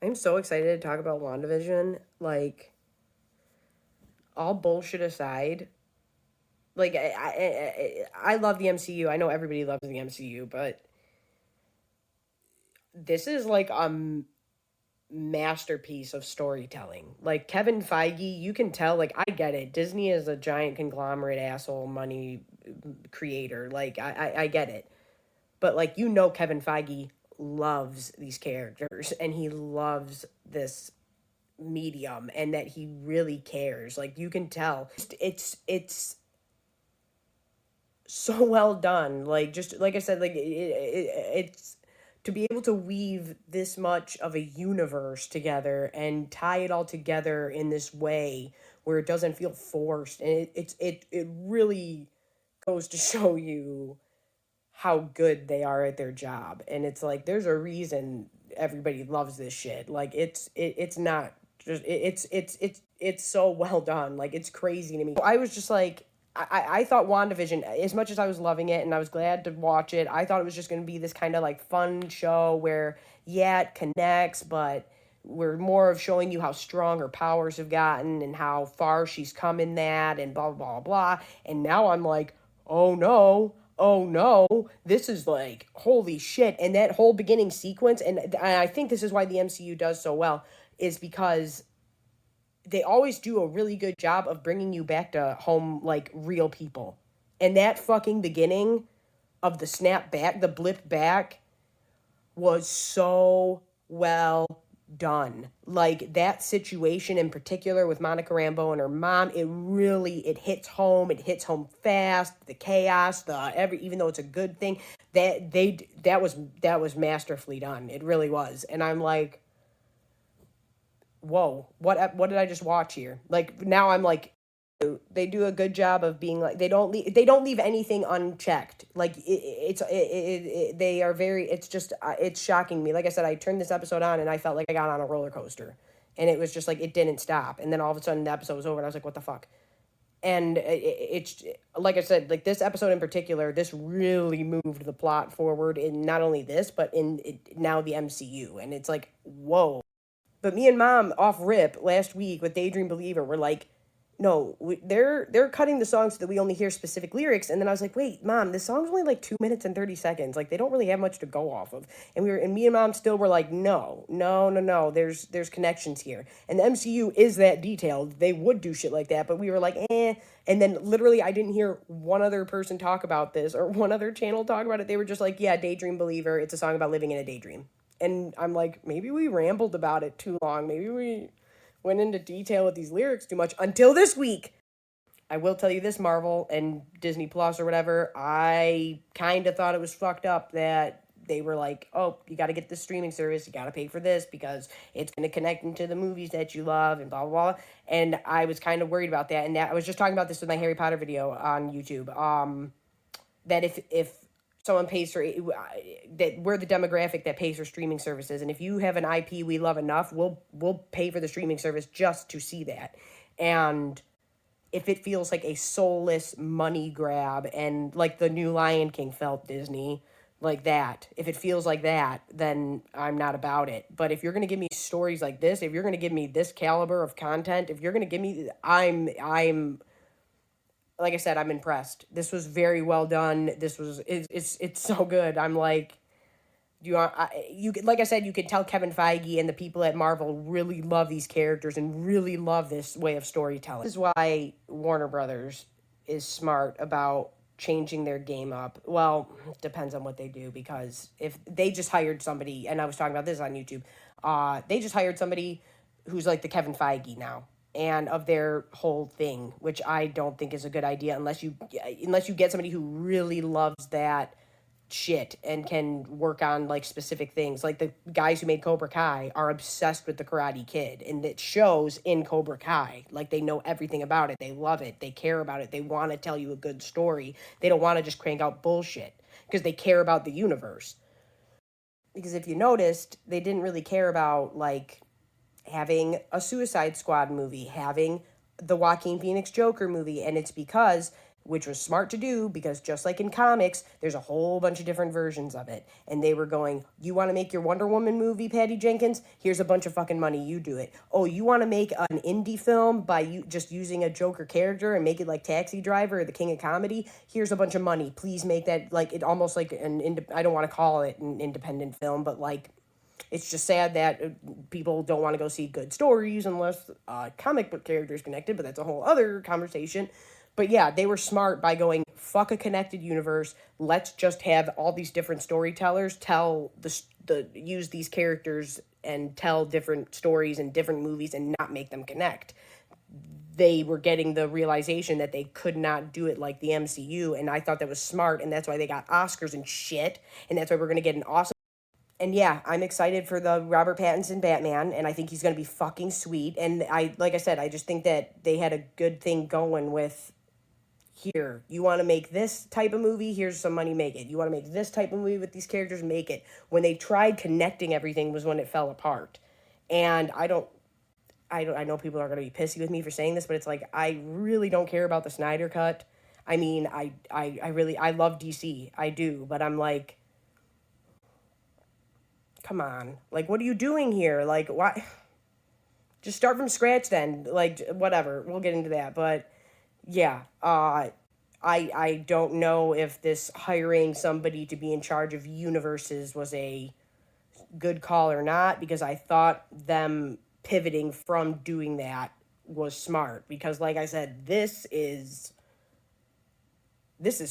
I'm so excited to talk about WandaVision. Like, all bullshit aside, like I love the MCU. I know everybody loves the MCU, but this is like a masterpiece of storytelling. Like Kevin Feige, you can tell. Like I get it. Disney is a giant conglomerate asshole money creator. Like I get it. But like Kevin Feige loves these characters and he loves this medium and that he really cares. Like you can tell. It's so well done. Like just like I said, like it's to be able to weave this much of a universe together and tie it all together in this way where it doesn't feel forced, and it really goes to show you how good they are at their job. And it's like there's a reason everybody loves this shit. Like it's not just it's so well done. Like it's crazy to me. I was just like I thought WandaVision, as much as I was loving it and I was glad to watch it, I thought it was just going to be this kind of like fun show where, yeah, it connects, but we're more of showing you how strong her powers have gotten and how far she's come in that and blah, blah, blah. And now I'm like, oh no, this is like, holy shit. And that whole beginning sequence, and I think this is why the MCU does so well, is because they always do a really good job of bringing you back to home like real people. And that fucking beginning of the snap back, the blip back, was so well done. Like that situation in particular with Monica Rambeau and her mom, it hits home. It hits home fast. The chaos, even though it's a good thing, that was masterfully done. It really was. And I'm like, whoa, what did I just watch here? Like now I'm like, they do a good job of being like they don't leave anything unchecked. Like they are very. It's just it's shocking me. Like I said, I turned this episode on and I felt like I got on a roller coaster, and it was just like it didn't stop. And then all of a sudden the episode was over, and I was like, what the fuck? And it's like I said, like this episode in particular, this really moved the plot forward in not only this but in now the MCU, and it's like whoa. But me and mom off rip last week with Daydream Believer were like, no, they're cutting the song so that we only hear specific lyrics. And then I was like, wait, mom, this song's only like 2 minutes and 30 seconds. Like they don't really have much to go off of. And me and mom still were like, no. There's connections here. And the MCU is that detailed. They would do shit like that, but we were like, eh. And then literally, I didn't hear one other person talk about this or one other channel talk about it. They were just like, yeah, Daydream Believer. It's a song about living in a daydream. And I'm like, maybe we rambled about it too long. Maybe we went into detail with these lyrics too much until this week. I will tell you this, Marvel and Disney Plus or whatever, I kind of thought it was fucked up that they were like, oh, you got to get this streaming service, you got to pay for this because it's going to connect into the movies that you love and blah, blah, blah. And I was kind of worried about that. And that I was just talking about this with my Harry Potter video on YouTube. That if someone pays for that we're the demographic that pays for streaming services, and if you have an IP we love enough, we'll pay for the streaming service just to see that. And if it feels like a soulless money grab and like the new Lion King felt Disney like that, if it feels like that, then I'm not about it. But if you're going to give me stories like this, if you're going to give me this caliber of content, if you're going to give me I'm like I said, I'm impressed. This was very well done. It's so good. I'm like, do you want you like I said, you can tell Kevin Feige and the people at Marvel really love these characters and really love this way of storytelling. This is why Warner Brothers is smart about changing their game up. Well, it depends on what they do, because if they just hired somebody, and I was talking about this on YouTube, they just hired somebody who's like the Kevin Feige now and of their whole thing, which I don't think is a good idea unless you get somebody who really loves that shit and can work on like specific things. Like the guys who made Cobra Kai are obsessed with the Karate Kid, and it shows in Cobra Kai. Like they know everything about it, they love it, they care about it, they want to tell you a good story. They don't want to just crank out bullshit because they care about the universe. Because if you noticed, they didn't really care about like having a Suicide Squad movie, having the Joaquin Phoenix Joker movie, and it's because which was smart to do because just like in comics, there's a whole bunch of different versions of it. And they were going, you want to make your Wonder Woman movie, Patty Jenkins? Here's a bunch of fucking money, you do it. Oh, you want to make an indie film by you just using a Joker character and make it like Taxi Driver or The King of Comedy? Here's a bunch of money. Please make that like it almost like I don't want to call it an independent film, but like it's just sad that people don't want to go see good stories unless comic book characters connected, but that's a whole other conversation. But yeah, they were smart by going, fuck a connected universe. Let's just have all these different storytellers tell use these characters and tell different stories in different movies and not make them connect. They were getting the realization that they could not do it like the MCU, and I thought that was smart, and that's why they got Oscars and shit, and that's why we're going to get an awesome. And yeah, I'm excited for the Robert Pattinson Batman, and I think he's going to be fucking sweet. And like I said, I just think that they had a good thing going with here. You want to make this type of movie, here's some money, make it. You want to make this type of movie with these characters, make it. When they tried connecting everything was when it fell apart. And I know people are going to be pissy with me for saying this, but it's like, I really don't care about the Snyder Cut. I mean, I love DC. I do, but I'm like, come on. Like, what are you doing here? Like, why? Just start from scratch then. Like, whatever. We'll get into that. But yeah, I don't know if this hiring somebody to be in charge of universes was a good call or not, because I thought them pivoting from doing that was smart, because like I said, this is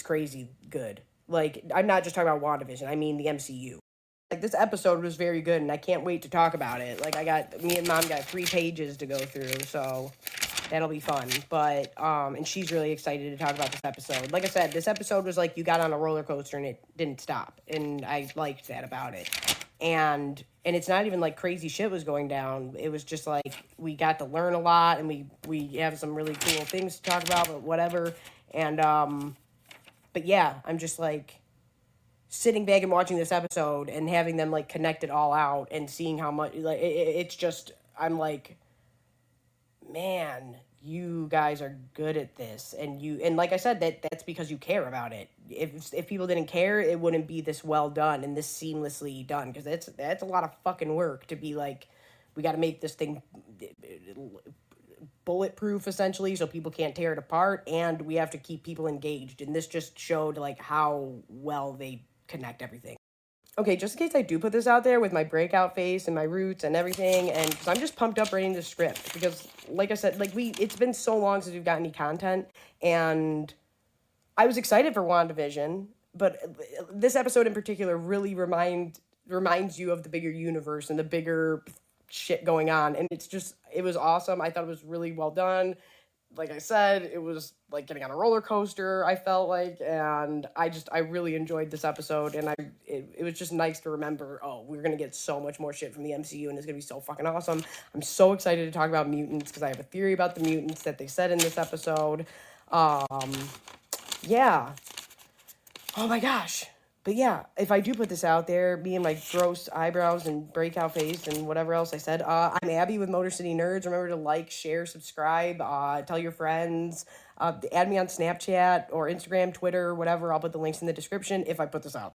crazy good. Like, I'm not just talking about WandaVision, I mean the MCU. Like, this episode was very good and I can't wait to talk about it. Like, me and Mom got 3 pages to go through, so that'll be fun. But and she's really excited to talk about this episode. Like I said, this episode was like you got on a roller coaster and it didn't stop, and I liked that about it. And it's not even like crazy shit was going down. It was just like we got to learn a lot, and we have some really cool things to talk about, but whatever. And but yeah, I'm just like sitting back and watching this episode and having them like connect it all out and seeing how much like it's just, I'm like, man, you guys are good at this. And like I said, that's because you care about it. If people didn't care, it wouldn't be this well done and this seamlessly done, because that's a lot of fucking work to be like, we got to make this thing bulletproof essentially so people can't tear it apart, and we have to keep people engaged, and this just showed like how well they connect everything. Okay, just in case I do put this out there with my breakout face and my roots and everything, and because I'm just pumped up writing the script, because like I said, like it's been so long since we've got any content, and I was excited for WandaVision, but this episode in particular really reminds you of the bigger universe and the bigger shit going on, and it was awesome. I thought it was really well done. Like I said, it was like getting on a roller coaster, I felt like, and I really enjoyed this episode, and it was just nice to remember, oh, we're going to get so much more shit from the MCU, and it's going to be so fucking awesome. I'm so excited to talk about mutants, because I have a theory about the mutants that they said in this episode. Yeah. Oh my gosh. But yeah, if I do put this out there, me and my gross eyebrows and breakout face and whatever else I said, I'm Abby with Motor City Nerds. Remember to like, share, subscribe, tell your friends, add me on Snapchat or Instagram, Twitter, whatever. I'll put the links in the description if I put this out.